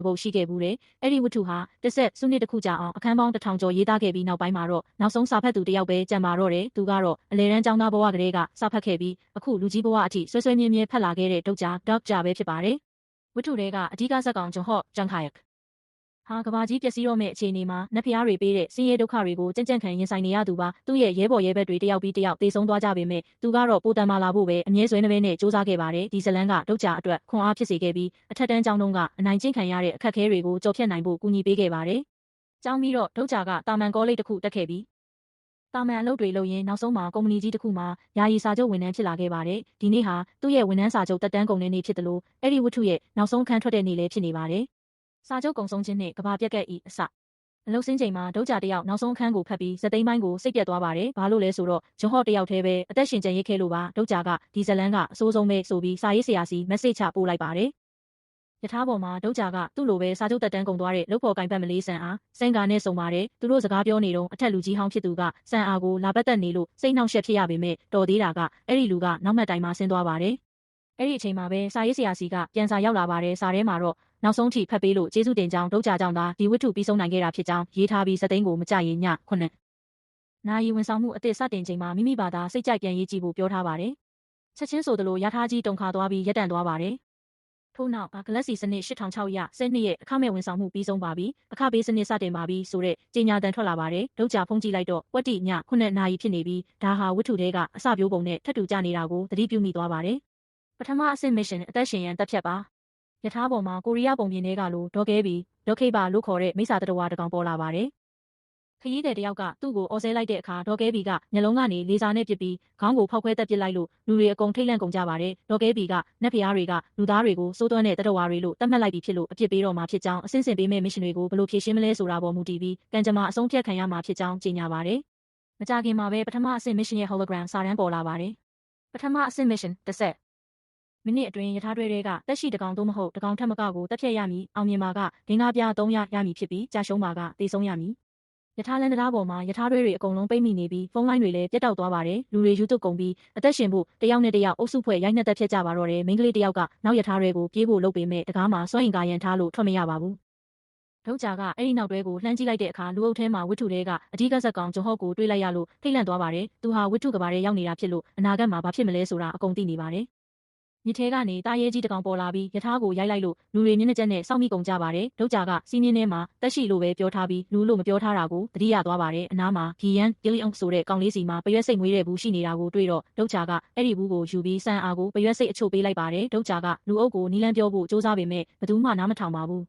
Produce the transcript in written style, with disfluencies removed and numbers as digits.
ပုတ်ရှိခဲ့ဘူးတယ်။အဲ့ဒီဝတ္ထုဟာတစ်ဆက်စုနှစ်တစ်ခုကြာအောင်အခန်းပေါင်း1000ကျော်ရေးသားခဲ့ပြီးနောက်ပိုင်းမှာတော့နောက်ဆုံးစာဖတ်သူတစ်ယောက်ပဲကြံပါတော့တယ်။သူကတော့အလယ်တန်းကျောင်းသားဘဝကတည်းကစာဖတ်ခဲ့ပြီးအခုလူကြီးဘဝအထိဆွဲဆွဲမြဲမြဲဖတ်လာခဲ့တဲ့ဒုတ်ဂျာပဲဖြစ်ပါတယ်။ဝတ္ထုတွေကအဓိကဇာတ်ကောင်ဂျွန်ဟော့ဂျန်ခါယက်ဟာကဘာကြီးပျက်စီးတော့မဲ့အခြေအနေမှာနတ်ဖျားတွေပေးတဲ့ဆင်းရဲဒုက္ခတွေကိုကြံ့ကြံ့ခံရင်ဆိုင်နေရသူပါသူ့ရဲ့ရဲဘော်ရဲဘက်တွေတယောက်ပြီးတယောက်တေဆုံးသွားကြပေမဲ့သူကတော့ပိုတန်မာလာဖို့ပဲအမြဲဆွဲနှပဲနဲ့စူးစမ်းခဲ့ပါတယ်ဒီဇလန်ကဒုတ်ဂျာအတွက်ခွန်အားဖြစ်စေခဲ့ပြီးအထက်တန်းကျောင်းတုန်းကအနိုင်ကျင့်ခံရတဲ့အခက်အခဲတွေကိုကြော်ဖြတ်နိုင်ဖို့ကူညီပေးခဲ့ပါတယ်ကျောင်းပြီးတော့ဒုတ်ဂျာကတာမန်ကောလိပ်တစ်ခုတက်ခဲ့ပြီးတာမန်အလုပ်တွေလုပ်ရင်းနောက်ဆုံးမှာကုမ္ပဏီကြီးတစ်ခုမှာယာယီစာချုပ်ဝန်ထမ်းဖြစ်လာခဲ့ပါတယ်ဒီနေ့ဟာသူ့ရဲ့ဝန်ထမ်းစာချုပ်တက်တန်းကုန်တဲ့နေ့ဖြစ်တယ်လို့အဲ့ဒီဝတ္ထုရဲ့နောက်ဆုံးခန်းထွက်တဲ့နေ့လည်းဖြစ်နေပါတယ်စာချုပ်ကုံဆုံးခြင်းနဲ့ကဘာပြက်ကက်ဤအစအလုပ်စင်းချိန်မှာဒုတ်ဂျာတယောက်နောက်ဆုံးအခန်းကိုဖတ်ပြီးဇသိမ်းပိုင်းကိုစိတ်ပြတ်သွားပါတယ်ဘာလို့လဲဆိုတော့ဂျွန်ဟော့တယောက်တည်းပဲအသက်ရှင်ကျန်ရစ်ခဲ့လို့ပါဒုတ်ဂျာကဒီဇလန်ကအဆိုးဆုံးပဲဆိုပြီးစာရေးဆရာစီမက်ဆေ့ချပို့လိုက်ပါတယ်ယထာပေါ်မှာဒုတ်ဂျာကသူ့လိုပဲစာချုပ်တက်တန်းကုန်သွားတဲ့လုပ်ဖော်ကင်ပတ်မလေးဆန်အားစင်ကာနဲ့စုံပါတယ်သူတို့စကားပြောနေတော့အထက်လူကြီးဟောင်းဖြစ်သူကဆန်အားကိုလာပတ်သက်နေလို့စိတ်နှောင့်ယှက်ဖြစ်ရပေမဲ့တော်သေးတာကအဲ့ဒီလူကနောက်မှတ်တိုင်မှာဆင်းသွားပါတယ်အဲ့ဒီအချိန်မှာပဲစာရေးဆရာစီကပြန်စာရောက်လာပါတယ်စာထဲမှာတော့နောက်ဆုံးထိဖတ်ပေးလို့ကျေးဇူးတင်ကြောင်းဒုတ်ဂျာကြောင့်သာဒီဝတ္ထုပြီးဆုံးနိုင်ခဲ့တာဖြစ်ကြောင်းရေးထားပြီးဇသိန်းကိုမကြရင်ည9နာရီဝန်ဆောင်မှုအသစ်စတင်ချိန်မှာမိမိဘာသာစိတ်ကြိုက်ပြန်ရေးကြည့်ဖို့ပြောထားပါတယ်ချက်ချင်းဆိုသလိုရထားကြီးတုန်ခါသွားပြီးရပ်တန့်သွားပါတယ်ထို့နောက်ဂလက်စီစနစ်8600စနစ်ရဲ့အခမဲ့ဝန်ဆောင်မှုပြီးဆုံးပါပြီအခပေးစနစ်စတင်ပါပြီဆိုတဲ့ကြေညာတန်ထွက်လာပါတယ်ဒုတ်ဂျာဖုန်းကြည့်လိုက်တော့ဝက်တိည9နာရီဖြစ်နေပြီးဒါဟာဝတ္ထုတွေကအစပြိုးပုံနဲ့ထပ်တူကြနေတာကိုသတိပြုမိသွားပါတယ်ပထမအဆင့်မစ်ရှင်အသက်ရှင်ရန်တက်ဖြတ်ပါယထာပေါ်မှာကိုရီးယားပုံပြင်တွေကလိုဒေါ်ကဲဘီဒေါ်ခေဘာလို့ခေါ်တဲ့မိစ္ဆာတတော်ဝါတကောင်ပေါ်လာပါတယ်ခရီးသည်တယောက်ကသူ့ကိုအော်ဆဲလိုက်တဲ့အခါဒေါ်ကဲဘီကမျက်လုံးကနေလေစာနဲ့ပစ်ပြီးခေါင်းကိုဖောက်ခွဲတက်ပစ်လိုက်လို့လူတွေအကုန်ထိတ်လန့်ကုန်ကြပါတယ်ဒေါ်ကဲဘီကနတ်ဖျားတွေကလူသားတွေကိုစိုးသွမ်းတဲ့တတော်ဝါတွေလို့သတ်မှတ်လိုက်ပြီးဖြစ်လို့အပြစ်ပေးတော့မှာဖြစ်ကြောင်းအစင်စင်ပေးမဲ့မစ်ရှင်တွေကိုဘယ်လိုဖြေရှင်းမလဲဆိုတာပေါ်မူတည်ပြီးကံကြမ္မာအဆုံးဖြတ်ခံရမှာဖြစ်ကြောင်းကြေညာပါတယ်မကြခင်မှာပဲပထမအဆင့်မစ်ရှင်ရဲ့ hologram စာတမ်းပေါ်လာပါတယ်ပထမအဆင့်မစ်ရှင်တစ်ဆက်မိနစ်အတွင်းယထာတွဲတွေကတက်ရှိတကောင်သို့မဟုတ်တကောင်ထက်မကကိုတက်ဖြတ်ရမည်အောင်မြင်မှာကဒင်းကားပြား300ရမည်ဖြစ်ပြီးကြာရှုံးမှာကတေဆုံးရမည်ယထာလန်တရားပေါ်မှာယထာတွဲတွေအကုန်လုံးပိတ်မိနေပြီးဖုန်းလိုင်းတွေလည်းပြတ်တောက်သွားပါတယ်လူတွေယူသွကုန်ပြီးအသက်ရှင်ဖို့တယောက်နဲ့တယောက်အုပ်စုဖွဲ့ရိုက်နှက်တက်ဖြတ်ကြပါတော့တယ်မိန်းကလေးတယောက်ကနောက်ယထာတွေကိုပြေးဖို့လုပ်ပေမဲ့တကားမှာစွန့်ရင်ကာရန်ထားလို့ထွက်မရပါဘူးဒုတ်ဂျာကအဲ့ဒီနောက်တွဲကိုလှမ်းကြည့်လိုက်တဲ့အခါလူအုပ်ထဲမှာဝတ္ထုတွေကအဓိကဇက်ကောင်ဂျွန်ဟော့ကိုတွေးလိုက်ရလို့ထိတ်လန့်သွားပါတယ်သူဟာဝတ္ထုကဘာတွေရောက်နေတာဖြစ်လို့အနာဂတ်မှာဘာဖြစ်မလဲဆိုတာအကုန်သိနေပါတယ်မြစ်ထဲကနေတာရဲကြီးတကောင်ပေါ်လာပြီးယထာကိုရိုက်လိုက်လို့လူတွေမျက်နှာကျက်နဲ့စောင့်မိကုန်ကြပါတယ်ဒုတ်ဂျာကစီးမြင်းထဲမှာတက်ရှိလို့ပဲပြောထားပြီးလူလို့မပြောထားတာကိုသတိရသွားပါတယ်အနားမှာဂီယန်ဂီလီအောင်ဆိုတဲ့ကောင်လေးစီမှာပရွက်စိတ်မွေးတဲ့ဘူးရှိနေတာကိုတွေ့တော့ဒုတ်ဂျာကအဲ့ဒီဘူးကိုယူပြီးစံအားကိုပရွက်စိတ်အချို့ပေးလိုက်ပါတယ်ဒုတ်ဂျာကလူအုပ်ကိုနီးလန်းပြောဖို့စူးစမ်းပေမဲ့ဘယ်သူမှနားမထောင်ပါဘူး